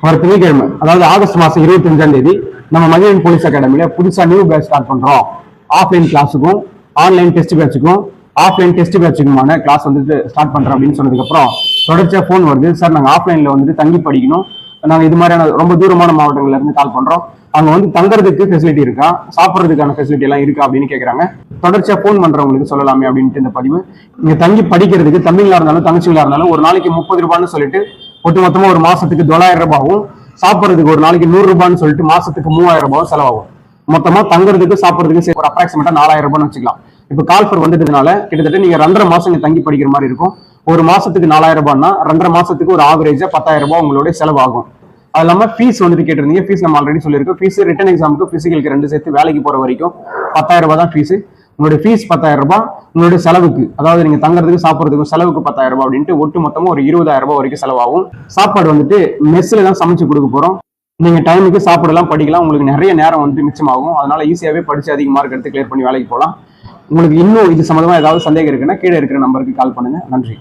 ஒரு திங்கட்கிழமை, அதாவது ஆகஸ்ட் மாசம் 25ஆம் தேதி நம்ம மகிழன் போலீஸ் அகாடமியில புதுசா நியூ பேட்ச் ஸ்டார்ட் பண்றோம். ஆஃப்லைன் கிளாஸுக்கும் ஆன்லைன் டெஸ்ட் பேட்சுக்கும் ஆஃப்லைன் டெஸ்ட் பேட்சுக்குமான கிளாஸ் வந்துட்டு ஸ்டார்ட் பண்றோம் அப்படின்னு சொன்னதுக்கு அப்புறம் தொடர்ச்சியா போன் வருது. சார் நாங்க ஆஃப்லைன்ல வந்துட்டு தங்கி படிக்கணும், நாங்க இது மாதிரியான ரொம்ப தூரமான மாவட்டங்கள்ல இருந்து கால் பண்றோம், அங்க வந்து தங்குறதுக்கு ஃபெசிலிட்டி இருக்கா, சாப்பிட்றதுக்கான ஃபெசிலிட்டி எல்லாம் இருக்கா அப்படின்னு கேட்கறாங்க. தொடர்ச்சியா போன் பண்றவங்களுக்கு சொல்லலாமே அப்படின்ட்டு இந்த பதிவு. நீங்க தங்கி படிக்கிறதுக்கு தமிழ்ல இருந்தாலும் தங்கச்சிங்களா இருந்தாலும் ஒரு நாளைக்கு 30 ரூபான்னு சொல்லிட்டு ஒட்டுமொத்தமா ஒரு மாசத்துக்கு 9,000 ரூபாயும், சாப்பிட்றதுக்கு ஒரு நாளைக்கு 100 ரூபான்னு சொல்லிட்டு மாசத்துக்கு 3,000 ரூபாயும் செலவாகும். மொத்தமா தங்குறதுக்கு சாப்பிட்றதுக்கு ஒரு அப்ராக்சிமேட்டா 4,000 ரூபான்னு வச்சுக்கலாம். இப்ப கால்ஃபர் வந்துட்டதுனால கிட்டத்தட்ட நீங்க 2.5 மாசம் தங்கி படிக்கிற மாதிரி இருக்கும். ஒரு மாசத்துக்கு 4,000 ரூபாய்னா 2.5 மாசத்துக்கு ஒரு ஆவரேஜா 10,000 ரூபாய் உங்களுடைய செலவாகும். அது இல்லாம ஃபீஸ் வந்துட்டு கேட்டிருந்தீங்க. ஃபீஸ் நம்ம ஆல்ரெடி சொல்லியிருக்கோம். ஃபீஸ் ரிட்டன் எக்ஸாமுக்கு பிசிக்கலுக்கு 2 சேர்த்து வேலைக்கு போற வரைக்கும் 10,000 ரூபாய் தான் ஃபீஸ். உங்களுடைய ஃபீஸ் 10,000 ரூபாய், உங்களுடைய செலவுக்கு அதாவது நீங்க தங்குறதுக்கு சாப்பிட்றதுக்கும் செலவுக்கு 10,000 ரூபாய் அப்படின்ட்டு ஒட்டு மொத்தமா ஒரு 20,000 ரூபாய் வரைக்கும் செலவாகும். சாப்பாடு வந்துட்டு மெஸ்ல தான் சமைச்சு கொடுக்க போறோம். நீங்க டைமுக்கு சாப்பிடலாம், படிக்கலாம், உங்களுக்கு நிறைய நேரம் வந்து மிச்சமாகும். அதனால ஈஸியாவே படிச்சு அதிக மார்க் எடுத்து கிளியர் பண்ணி வேலைக்கு போகலாம். உங்களுக்கு இன்னும் இது சம்பந்தமா ஏதாவது சந்தேகம் இருக்குன்னா கீழே இருக்கிற நம்பருக்கு கால் பண்ணுங்க. நன்றி.